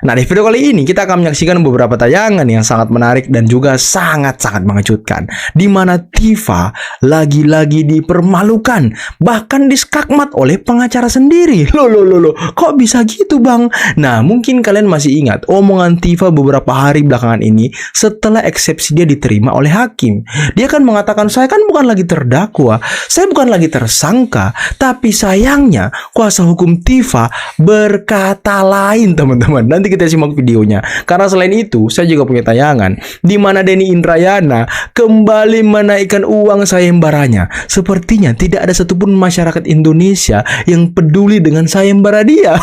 Nah, di video kali ini kita akan menyaksikan beberapa tayangan yang sangat menarik dan juga sangat-sangat mengejutkan, di mana Tifa lagi-lagi dipermalukan, bahkan diskakmat oleh pengacara sendiri. Loh, kok bisa gitu, Bang? Nah, mungkin kalian masih ingat omongan Tifa beberapa hari belakangan ini setelah eksepsi dia diterima oleh hakim. Dia kan mengatakan, saya kan bukan lagi terdakwa, saya bukan lagi tersangka, tapi sayangnya kuasa hukum Tifa berkata lain, teman-teman. Nanti kita simak videonya. Karena selain itu, saya juga punya tayangan di mana Denny Indrayana kembali menaikkan uang sayembaranya. Sepertinya tidak ada satupun masyarakat Indonesia yang peduli dengan sayembara dia.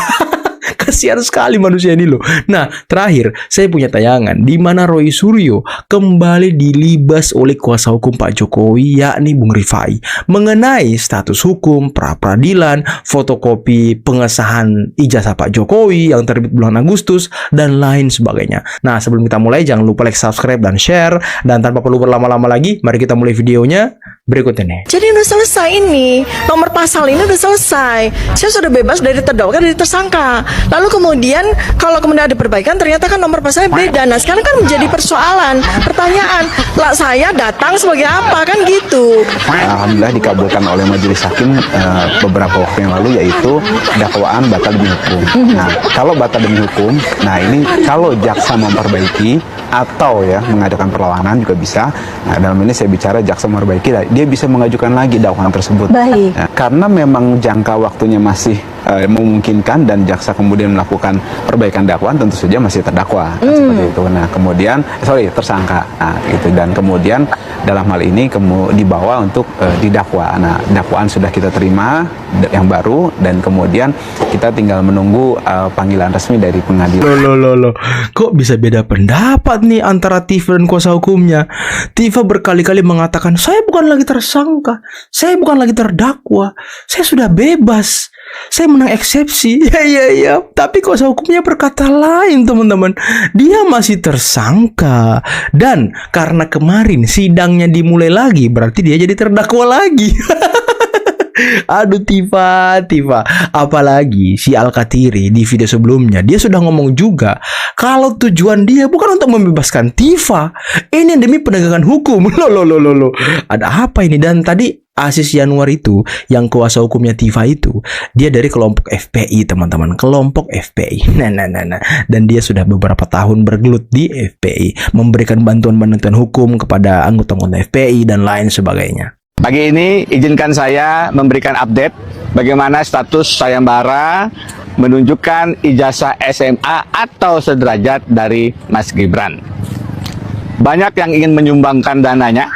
Kasihan sekali manusia ini loh. Nah, terakhir saya punya tayangan di mana Roy Suryo kembali dilibas oleh kuasa hukum Pak Jokowi, yakni Bung Rifai, mengenai status hukum, pra-peradilan, fotokopi pengesahan ijazah Pak Jokowi yang terbit bulan Agustus, dan lain sebagainya. Nah, sebelum kita mulai, jangan lupa like, subscribe, dan share. Dan tanpa perlu berlama-lama lagi, mari kita mulai videonya berikut ini. Jadi udah selesai ini, nomor pasal ini udah selesai. Saya sudah bebas dari terdakwa, dari tersangka. Lalu kemudian kalau kemudian ada perbaikan, ternyata kan nomor pasalnya beda. Nah, sekarang kan menjadi persoalan, pertanyaan, lah saya datang sebagai apa, kan gitu. Alhamdulillah dikabulkan oleh majelis hakim beberapa waktu yang lalu, yaitu dakwaan batal demi hukum. Nah, kalau batal demi hukum, nah ini kalau jaksa memperbaiki atau ya mengadakan perlawanan juga bisa. Nah, dalam ini saya bicara jaksa memperbaiki, dia bisa mengajukan lagi dakwaan tersebut. Baik. Nah, karena memang jangka waktunya masih memungkinkan dan jaksa kemudian melakukan perbaikan dakwaan, tentu saja masih terdakwa, seperti itu. Nah, kemudian tersangka. Nah, gitu. Dan kemudian dalam hal ini dibawa untuk didakwa. Nah, dakwaan sudah kita terima yang baru, dan kemudian kita tinggal menunggu panggilan resmi dari pengadilan. Loh. Kok bisa beda pendapat nih antara Tifa dan kuasa hukumnya? Tifa berkali-kali mengatakan, saya bukan lagi tersangka, saya bukan lagi terdakwa, saya sudah bebas, saya menang eksepsi. Ya. Tapi kuasa hukumnya berkata lain, teman-teman. Dia masih tersangka. Dan karena kemarin sidangnya dimulai lagi, berarti dia jadi terdakwa lagi. Aduh, Tifa. Apalagi si Al-Katiri di video sebelumnya, dia sudah ngomong juga kalau tujuan dia bukan untuk membebaskan Tifa, ini demi penegakan hukum. Loh. Ada apa ini? Dan tadi Aziz Yanuar itu, yang kuasa hukumnya Tifa itu, dia dari kelompok FPI, teman-teman. Kelompok FPI. Nah. Dan dia sudah beberapa tahun bergelut di FPI, memberikan bantuan hukum kepada anggota-anggota FPI dan lain sebagainya. Pagi ini izinkan saya memberikan update bagaimana status sayembara menunjukkan ijazah SMA atau sederajat dari Mas Gibran. Banyak yang ingin menyumbangkan dananya,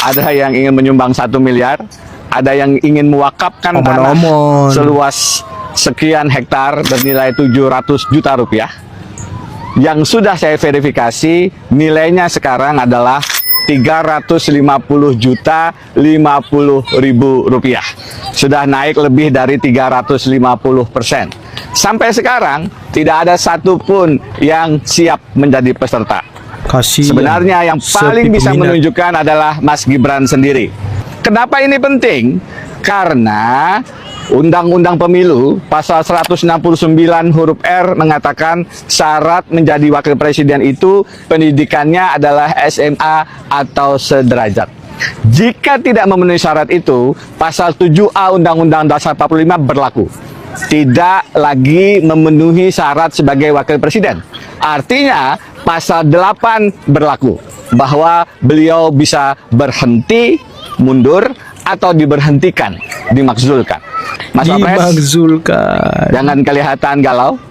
ada yang ingin menyumbang 1 miliar, ada yang ingin mewakafkan tanah seluas sekian hektar bernilai 700 juta rupiah. Yang sudah saya verifikasi nilainya sekarang adalah 350 juta 50 ribu rupiah. Sudah naik lebih dari 350%. Sampai sekarang tidak ada satupun yang siap menjadi peserta. Kasian. Sebenarnya yang paling bisa menunjukkan adalah Mas Gibran sendiri. Kenapa ini penting? Karena Undang-Undang Pemilu pasal 169 huruf R mengatakan syarat menjadi wakil presiden itu pendidikannya adalah SMA atau sederajat. Jika tidak memenuhi syarat itu, pasal 7A Undang-Undang Dasar 45 berlaku. Tidak lagi memenuhi syarat sebagai wakil presiden. Artinya pasal 8 berlaku bahwa beliau bisa berhenti, mundur, atau diberhentikan, dimakzulkan. Mas Wapres, jangan kelihatan galau.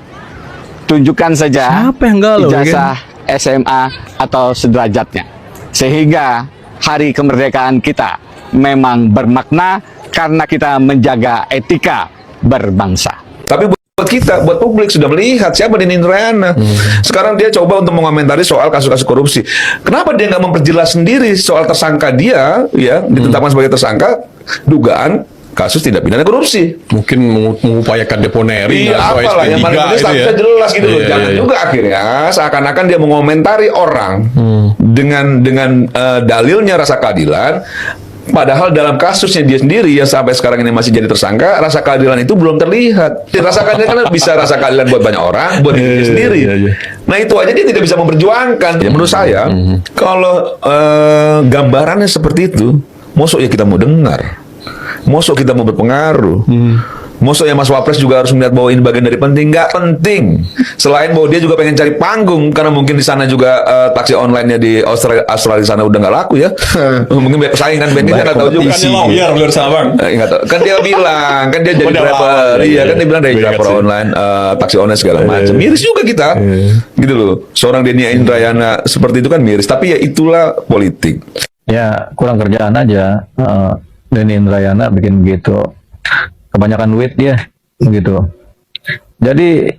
Tunjukkan saja ijazah SMA atau sederajatnya. Sehingga hari kemerdekaan kita memang bermakna karena kita menjaga etika berbangsa. Tapi buat kita, buat publik sudah melihat siapa Denny Indrayana. Sekarang dia coba untuk mengomentari soal kasus-kasus korupsi. Kenapa dia nggak memperjelas sendiri soal tersangka dia, ya ditetapkan sebagai tersangka dugaan kasus tidak pidana korupsi? Mungkin mengupayakan deponering atau apalah yang paling penting statusnya jelas gitu loh. Jangan juga akhirnya seakan-akan dia mengomentari orang dengan dalilnya rasa keadilan, Padahal dalam kasusnya dia sendiri yang sampai sekarang ini masih jadi tersangka, rasa keadilan itu belum terlihat. Rasa keadilan kan bisa rasa keadilan buat banyak orang, buat diri sendiri. Nah itu aja dia tidak bisa memperjuangkan. Ya, menurut saya, kalau gambarannya seperti itu, mosok ya kita mau dengar, mosok kita mau berpengaruh. Mosok ya Mas Wapres juga harus melihat bahwa ini bagian dari penting. Nggak penting. Selain bahwa dia juga pengen cari panggung, karena mungkin di sana juga taksi online-nya di Australia di sana udah nggak laku ya. Mungkin banyak persaingan, Ben kita nggak tahu juga. Kan dia lawyer luar sana bang. Nggak tahu. Kan dia bilang, kan dia jadi driver. Iya, kan dia bilang dari driver online, taksi online segala macam. Miris juga kita, gitu loh. Seorang Denny Indrayana seperti itu kan miris. Tapi ya itulah politik. Ya kurang kerjaan aja. Denny Indrayana bikin begitu. Kebanyakan duit dia gitu. Jadi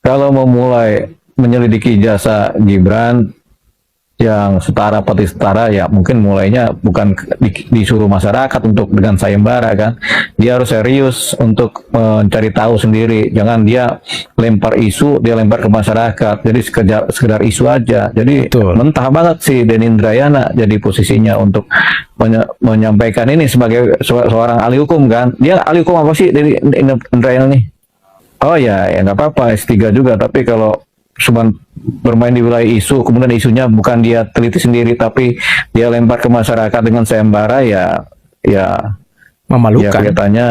kalau mau mulai menyelidiki jasa Gibran yang setara pati setara, ya mungkin mulainya bukan disuruh masyarakat untuk dengan sayembara kan. Dia harus serius untuk mencari tahu sendiri. Jangan dia lempar isu, dia lempar ke masyarakat. Jadi sekedar isu aja. Jadi mentah banget sih Denny Indrayana jadi posisinya untuk menyampaikan ini sebagai seorang ahli hukum kan. Dia ahli hukum apa sih Denny Indrayana nih? Oh ya nggak apa-apa, S3 juga. Tapi kalau cuma bermain di wilayah isu, kemudian isunya bukan dia teliti sendiri, tapi dia lempar ke masyarakat dengan sayembara, ya Memalukan. ya kelihatannya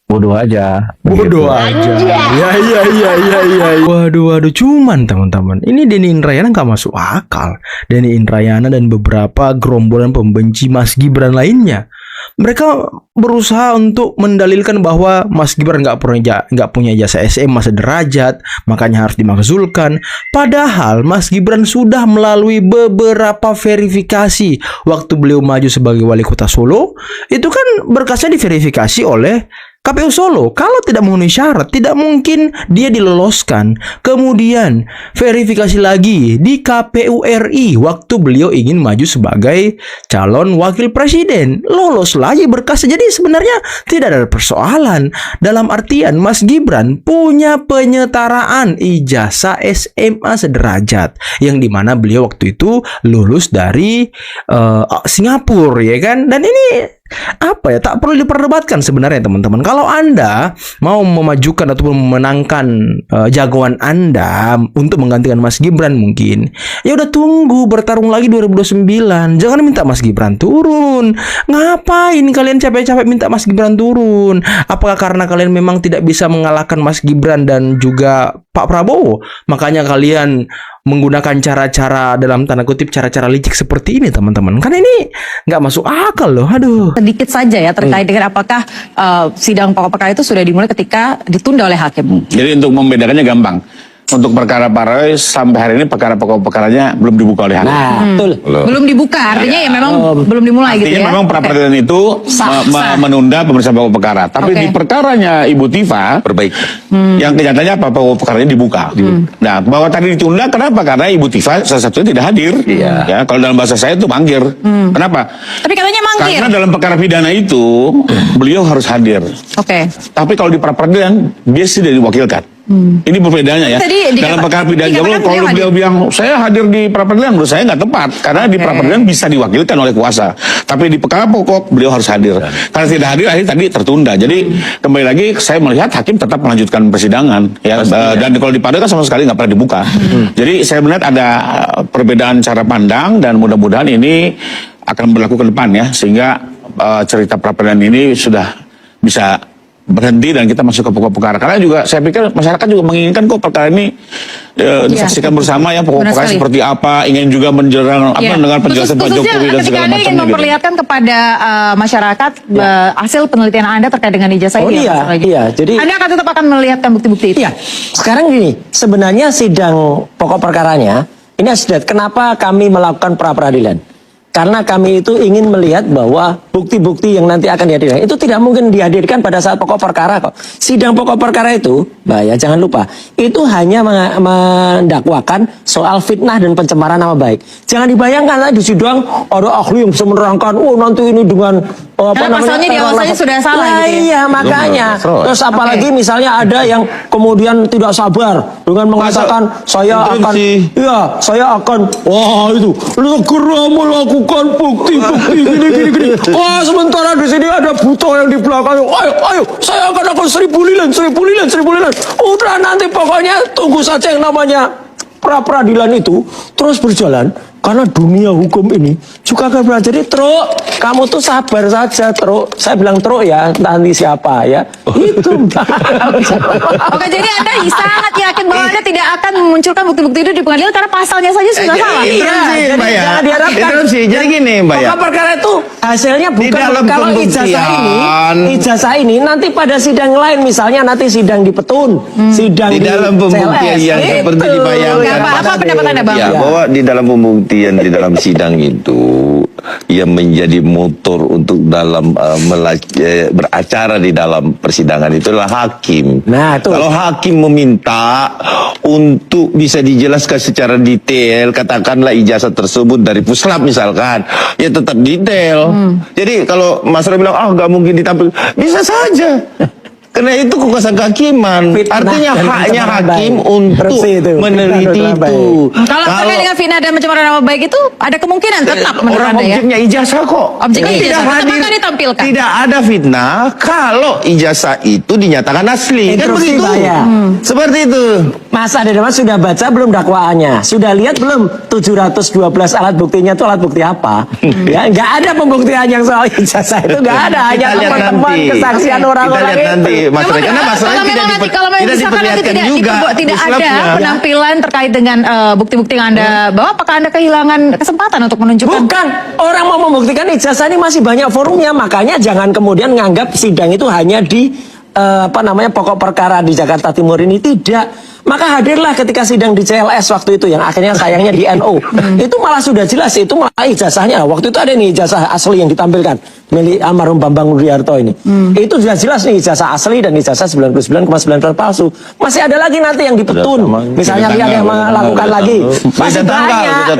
bodoh aja. Bodoh aja. Ya. Waduh. Cuman teman-teman, ini Denny Indrayana nggak masuk akal. Denny Indrayana dan beberapa gerombolan pembenci Mas Gibran lainnya, mereka berusaha untuk mendalilkan bahwa Mas Gibran nggak punya ijazah SMA sederajat, makanya harus dimakzulkan. Padahal Mas Gibran sudah melalui beberapa verifikasi waktu beliau maju sebagai wali kota Solo. Itu kan berkasnya diverifikasi oleh KPU Solo. Kalau tidak memenuhi syarat, tidak mungkin dia diloloskan. Kemudian verifikasi lagi di KPU RI waktu beliau ingin maju sebagai calon wakil presiden, lolos lagi berkasnya. Jadi sebenarnya tidak ada persoalan. Dalam artian Mas Gibran punya penyetaraan ijazah SMA sederajat, yang dimana beliau waktu itu lulus dari Singapura, ya kan? Dan ini tak perlu diperdebatkan sebenarnya teman-teman. Kalau Anda mau memajukan ataupun memenangkan jagoan Anda untuk menggantikan Mas Gibran, mungkin ya udah tunggu bertarung lagi 2029. Jangan minta Mas Gibran turun. Ngapain kalian capek-capek minta Mas Gibran turun? Apakah karena kalian memang tidak bisa mengalahkan Mas Gibran dan juga Pak Prabowo, makanya kalian menggunakan cara-cara dalam tanda kutip cara-cara licik seperti ini, teman-teman? Kan ini nggak masuk akal loh. Aduh. Sedikit saja ya terkait dengan apakah sidang pokok perkara itu sudah dimulai ketika ditunda oleh hakim. Jadi untuk membedakannya gampang. Untuk perkara Paroy sampai hari ini perkara pokok perkaranya belum dibuka oleh hakim. Nah, betul. Belum dibuka, artinya ya memang belum dimulai gitu ya. Artinya memang pra peradilan itu menunda pemeriksaan pokok perkara. Tapi di perkaranya Ibu Tifa yang kenyataannya apa, pokok perkaranya dibuka. Nah, bahwa tadi ditunda kenapa? Karena Ibu Tifa salah satunya tidak hadir. Ya, kalau dalam bahasa saya itu mangkir. Kenapa? Tapi katanya mangkir. Karena dalam perkara pidana itu beliau harus hadir. Tapi kalau di pra peradilan dia sudah diwakilkan. Ini perbedaannya ya. Dalam perkara pidana kalau beliau bilang saya hadir di pra peradilan, menurut saya nggak tepat karena di pra peradilan bisa diwakilkan oleh kuasa. Tapi di perkara pokok beliau harus hadir. Karena tidak hadir akhirnya tadi tertunda. Jadi kembali lagi saya melihat hakim tetap melanjutkan persidangan ya. Dan kalau di Padang kan sama sekali nggak pernah dibuka. Jadi saya melihat ada perbedaan cara pandang dan mudah-mudahan ini akan berlaku ke depan ya, sehingga cerita pra peradilan ini sudah bisa berhenti dan kita masuk ke pokok perkara. Karena juga saya pikir masyarakat juga menginginkan kok perkara ini disaksikan bersama ya, pokok perkara seperti apa, ingin juga menjerang dengan penjelasan Pak Jokowi dan segala macam. Ketika ingin memperlihatkan kepada masyarakat hasil penelitian Anda terkait dengan ijazah ini. Iya, jadi Anda akan tetap akan melihatkan bukti-bukti itu. Iya. Sekarang gini, sebenarnya sidang pokok perkaranya ini sudah kenapa kami melakukan pra peradilan? Karena kami itu ingin melihat bahwa bukti-bukti yang nanti akan dihadirkan itu tidak mungkin dihadirkan pada saat pokok perkara kok. Sidang pokok perkara itu, Mbak ya jangan lupa, itu hanya mendakwakan soal fitnah dan pencemaran nama baik. Jangan dibayangkan di sidang ada ahli yang bisa menerangkan, oh nanti ini dengan Karena pasalnya di awal saja sudah salah Lah, gitu ya. iya makanya. Terus apalagi misalnya ada yang kemudian tidak sabar dengan mengatakan saya akan wah itu segera melakukan bukti-bukti gini. Wah sementara di sini ada buto yang di belakang. Ayo saya akan 1000 lilin. Udah nanti pokoknya tunggu saja yang namanya pra-peradilan itu terus berjalan. Karena dunia hukum ini juga akan belajar. Truk, kamu tuh sabar saja, Truk. Saya bilang Truk ya, nanti siapa ya. Itu. Oke, jadi Anda sangat yakin bahwa Anda tidak akan memunculkan bukti-bukti itu di pengadilan karena pasalnya saja sudah salah. Iya, jadi jangan diharapkan. Jadi gini, Mbak ya. Pokok perkara itu hasilnya Di bukan dalam kalau ijazah ini nanti pada sidang lain, misalnya nanti sidang di Petun, sidang Di dalam pembuktian CLS, yang seperti gitu. dibayangkan. Apa pendapat Anda, Bang? Ya, bahwa di dalam pembuktian di dalam sidang itu yang menjadi motor untuk dalam beracara di dalam persidangan itu adalah hakim. Nah, itu. Kalau hakim meminta untuk bisa dijelaskan secara detail, katakanlah ijazah tersebut dari puslap misalkan, ya tetap detail. Jadi kalau Mas Roy bilang, nggak mungkin ditampil, bisa saja. Karena itu kekuasaan kehakiman. Fitnah Artinya dan haknya pencemaran hakim baik. untuk Bersih itu. meneliti Fitnah dan itu. Kalau terkait dengan fitnah dan pencemaran nama baik itu ada kemungkinan tetap menurut Orang Anda ya? objeknya ijazah kok. Objeknya Tidak ijazah, tetap hadir, akan ditampilkan. Tidak ada fitnah kalau ijazah itu dinyatakan asli. Kan Instruksi begitu. saya. Seperti itu. Mas Adedaman sudah baca belum dakwaannya? Sudah lihat belum 712 alat buktinya itu alat bukti apa? Ya, nggak ada pembuktian yang soal ijazah itu nggak ada. Hanya Kita lihat teman-teman nanti. kesaksian Kita orang-orang lihat itu. nanti, Mas Roy. Karena Mas Roy kalau tidak memang nanti kalau memang tidak misalkan nanti diperlihatkan tidak juga tidak ada puslapnya. penampilan terkait dengan bukti-bukti yang Anda bawa, apakah Anda kehilangan kesempatan untuk menunjukkan? Bukan, orang mau membuktikan ijazah ini masih banyak forumnya, makanya jangan kemudian nganggap sidang itu hanya di pokok perkara di Jakarta Timur ini. Tidak. Maka hadirlah ketika sidang di CLS waktu itu yang akhirnya sayangnya di NO. Itu malah sudah jelas, itu malah ijazahnya. Waktu itu ada nih ijazah asli yang ditampilkan milik almarhum Bambang Nuriarto ini. Itu sudah jelas nih ijazah asli dan ijazah 99,9% palsu. Masih ada lagi nanti yang di Petun. Misalnya lihat yang melakukan lagi. Masih banyak.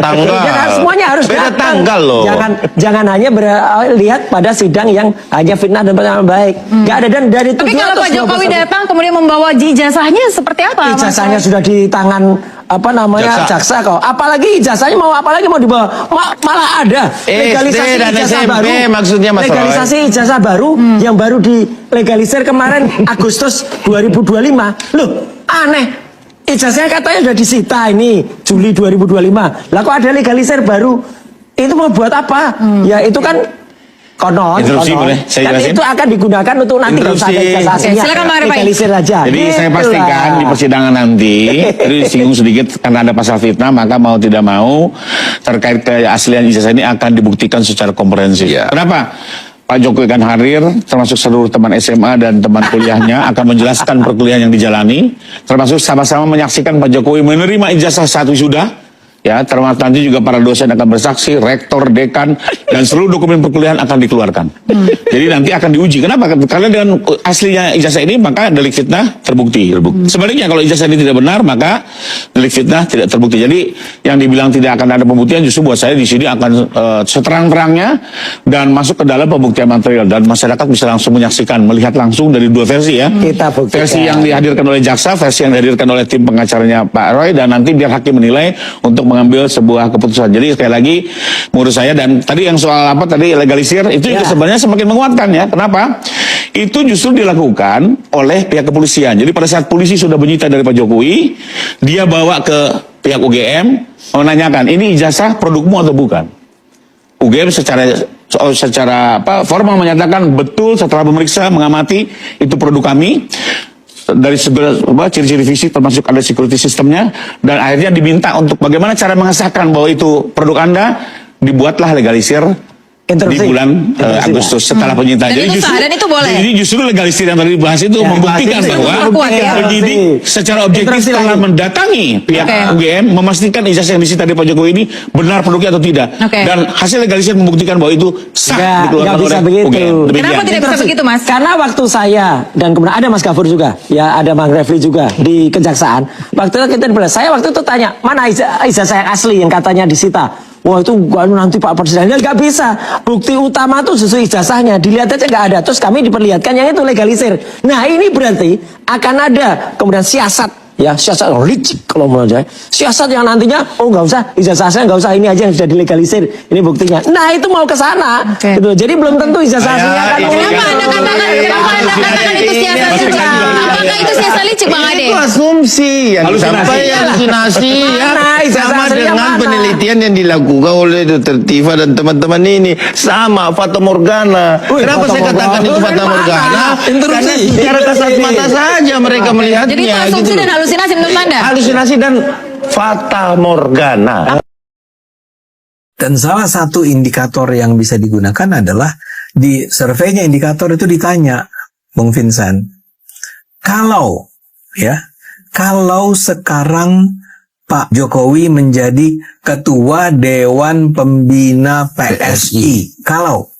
Semuanya harus beda datang. tanggal loh. Jangan hanya lihat pada sidang yang hanya fitnah dan pencemaran baik. Nggak ada, dan dari Tapi kalau Pak Jokowi datang kemudian membawa ijazahnya seperti apa? Mas? Ijazahnya sudah di tangan jaksa kok. Apalagi ijazahnya apalagi mau dibawa? Malah ada legalisasi dan ijazah SMP baru. maksudnya Mas Roy. Legalisasi ijazah baru yang baru dilegalisir kemarin Agustus 2025. Loh, aneh. Ijazahnya katanya sudah disita ini Juli 2025. Lah kok ada legalisir baru? Itu mau buat apa? Ya itu kan konon. Interupsi boleh saya Kan jelasin? itu akan digunakan untuk nanti kalau ada ijazah Oke, aslinya. silakan Bang Rifai. Legalisir aja. Jadi saya Gitu pastikan lah. di persidangan nanti, tadi disinggung sedikit karena ada pasal fitnah, maka mau tidak mau terkait keaslian ijazah ini akan dibuktikan secara komprehensif. Kenapa? Pak Jokowi akan hadir, termasuk seluruh teman SMA dan teman kuliahnya akan menjelaskan perkuliahan yang dijalani, termasuk sama-sama menyaksikan Pak Jokowi menerima ijazah saat wisuda. Ya, termasuk nanti juga para dosen akan bersaksi, rektor, dekan, dan seluruh dokumen perkuliahan akan dikeluarkan. Jadi nanti akan diuji. Kenapa? Karena dengan aslinya ijazah ini, maka delik fitnah terbukti. Sebaliknya, kalau ijazah ini tidak benar, maka delik fitnah tidak terbukti. Jadi, yang dibilang tidak akan ada pembuktian, justru buat saya di sini akan seterang-terangnya dan masuk ke dalam pembuktian material. Dan masyarakat bisa langsung menyaksikan, melihat langsung dari dua versi ya. Kita buktikan. Versi yang dihadirkan oleh jaksa, versi yang dihadirkan oleh tim pengacaranya Pak Roy, dan nanti biar hakim menilai untuk mengambil sebuah keputusan. Jadi sekali lagi menurut saya, dan tadi yang soal tadi legalisir itu juga sebenarnya semakin menguatkan ya. Kenapa? Itu justru dilakukan oleh pihak kepolisian. Jadi pada saat polisi sudah menyita dari Pak Jokowi, dia bawa ke pihak UGM menanyakan, ini ijazah produkmu atau bukan? UGM secara formal menyatakan betul setelah memeriksa, mengamati itu produk kami. Dari segala ciri-ciri fisik termasuk ada security sistemnya, dan akhirnya diminta untuk bagaimana cara mengesahkan bahwa itu produk Anda, dibuatlah legalisir di bulan Agustus setelah penyitaan. Dan itu sah, dan itu boleh. Jadi justru legalisir yang tadi dibahas itu membuktikan bahwa penyidik secara objektif telah mendatangi pihak UGM memastikan ijazah yang disita dari Pak Jokowi ini benar produknya atau tidak. Dan hasil legalisir membuktikan bahwa itu sah dikeluarkan oleh UGM. Kenapa tidak bisa begitu, Mas? Karena waktu saya dan kemudian ada Mas Gafur juga, ya ada Bang Refli juga di Kejaksaan. Waktu itu saya waktu itu tanya, mana ijazah yang asli yang katanya disita? wah itu nanti Pak Presidennya nggak bisa. Bukti utama tuh justru ijazahnya, dilihat aja nggak ada. Terus kami diperlihatkan yang itu legalisir. Nah ini berarti akan ada kemudian siasat. Ya siasat licik kalau menurut saya. Siasat yang nantinya nggak usah ijazah saya nggak usah, ini aja yang sudah dilegalisir, ini buktinya. Nah itu mau ke sana, gitu. Jadi belum tentu ijazah aslinya kan. Kenapa Anda katakan itu siasat licik? Apakah itu siasat licik Bang Ade? Itu asumsi yang disampaikan, halusinasi ya. Sama dengan penelitian yang dilakukan oleh Dr. Tifa dan teman-teman ini, sama fata morgana. Kenapa saya katakan itu fata morgana? Karena secara kasat mata saja mereka melihatnya. Jadi itu asumsi dan halusinasi menurut Anda? Halusinasi dan fata morgana. Dan salah satu indikator yang bisa digunakan adalah di surveinya indikator itu ditanya, Bung Vincent, kalau sekarang Pak Jokowi menjadi ketua Dewan Pembina PSI, kalau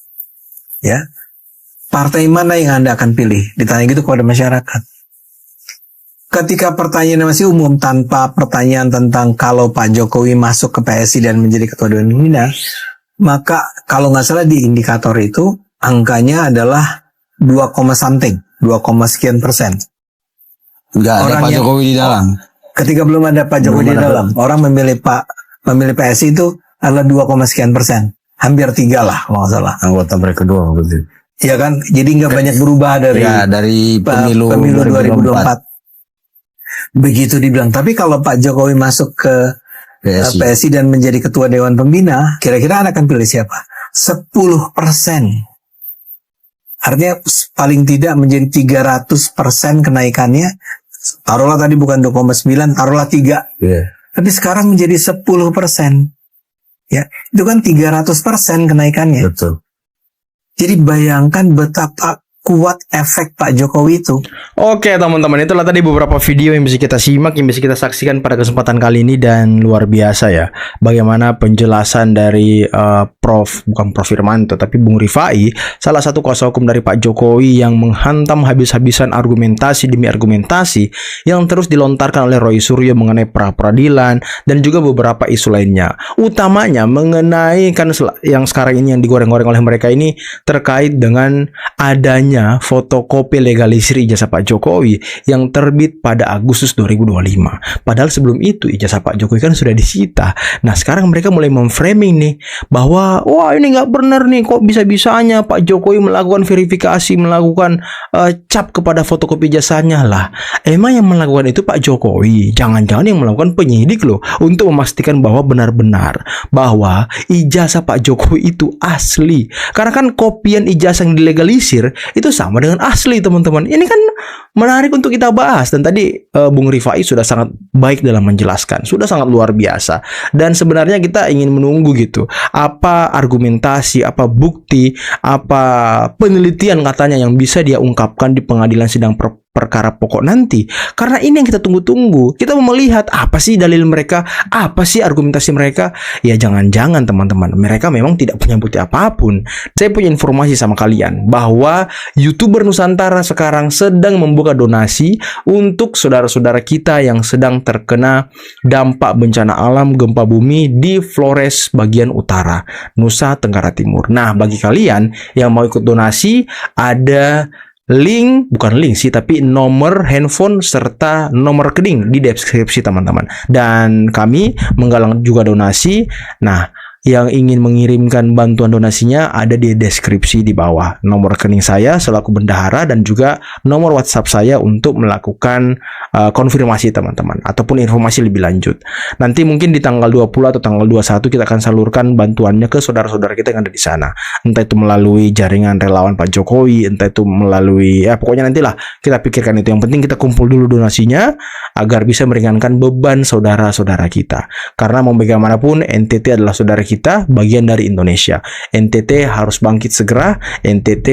partai mana yang Anda akan pilih? Ditanya gitu kepada masyarakat. Ketika pertanyaan masih umum tanpa pertanyaan tentang kalau Pak Jokowi masuk ke PSI dan menjadi ketua Dewan Pembina, maka kalau nggak salah di indikator itu angkanya adalah 2, something, 2, sekian persen. Nggak ada Pak Jokowi di dalam. Ketika belum ada Pak Jokowi di dalam, orang memilih PSI itu adalah 2, sekian persen, hampir 3 lah kalau nggak salah. Anggota mereka kedua betul. Iya kan, jadi nggak banyak berubah dari pemilu 2024. Begitu dibilang. Tapi kalau Pak Jokowi masuk ke PSI dan menjadi ketua Dewan Pembina, kira-kira Anda akan pilih siapa? 10%. Artinya paling tidak menjadi 300% kenaikannya. Taruhlah tadi bukan 2,9, taruhlah 3. Tapi sekarang menjadi 10%. Ya, itu kan 300% kenaikannya. Betul. Jadi bayangkan betapa kuat efek Pak Jokowi itu. Oke teman-teman, itulah tadi beberapa video yang bisa kita simak, yang bisa kita saksikan pada kesempatan kali ini, dan luar biasa ya bagaimana penjelasan dari bukan Prof Firmanto tapi Bung Rifai, salah satu kuasa hukum dari Pak Jokowi, yang menghantam habis-habisan argumentasi demi argumentasi yang terus dilontarkan oleh Roy Suryo mengenai pra-peradilan dan juga beberapa isu lainnya, utamanya mengenai kan yang sekarang ini yang digoreng-goreng oleh mereka ini terkait dengan adanya fotokopi legalisir ijazah Pak Jokowi yang terbit pada Agustus 2025. Padahal sebelum itu ijazah Pak Jokowi kan sudah disita. Nah sekarang mereka mulai memframing nih bahwa wah ini nggak benar nih, kok bisa-bisanya Pak Jokowi melakukan verifikasi, melakukan cap kepada fotokopi ijazahnya lah. Emang yang melakukan itu Pak Jokowi? Jangan-jangan yang melakukan penyidik loh, untuk memastikan bahwa benar-benar bahwa ijazah Pak Jokowi itu asli. Karena kan kopian ijazah yang dilegalisir itu sama dengan asli teman-teman. Ini kan menarik untuk kita bahas, dan tadi Bung Rifai sudah sangat baik dalam menjelaskan, sudah sangat luar biasa. Dan sebenarnya kita ingin menunggu gitu, apa argumentasi, apa bukti, apa penelitian katanya yang bisa dia ungkapkan di pengadilan sidang perkara pokok nanti. Karena ini yang kita tunggu-tunggu. Kita mau melihat apa sih dalil mereka, apa sih argumentasi mereka. Ya jangan-jangan teman-teman, mereka memang tidak punya bukti apapun. Saya punya informasi sama kalian bahwa YouTuber Nusantara sekarang sedang membuka donasi untuk saudara-saudara kita yang sedang terkena dampak bencana alam gempa bumi di Flores bagian utara, Nusa Tenggara Timur. Nah, bagi kalian yang mau ikut donasi, ada bukan link sih, tapi nomor handphone serta nomor rekening di deskripsi teman-teman. Dan kami menggalang juga donasi. Nah, yang ingin mengirimkan bantuan donasinya ada di deskripsi di bawah. Nomor rekening saya selaku bendahara dan juga nomor WhatsApp saya untuk melakukan konfirmasi teman-teman ataupun informasi lebih lanjut. Nanti mungkin di tanggal 20 atau tanggal 21 kita akan salurkan bantuannya ke saudara-saudara kita yang ada di sana. Entah itu melalui jaringan relawan Pak Jokowi, entah itu melalui pokoknya nantilah kita pikirkan itu. Yang penting kita kumpul dulu donasinya agar bisa meringankan beban saudara-saudara kita. Karena mau bagaimanapun NTT adalah saudara kita, bagian dari Indonesia. NTT harus bangkit segera. NTT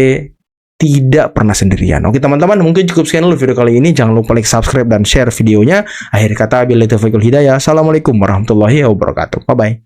tidak pernah sendirian. Oke teman-teman, mungkin cukup sekian dulu video kali ini. Jangan lupa like, subscribe, dan share videonya. Akhir kata, billahi taufiq wal hidayah. Assalamualaikum warahmatullahi wabarakatuh. Bye-bye.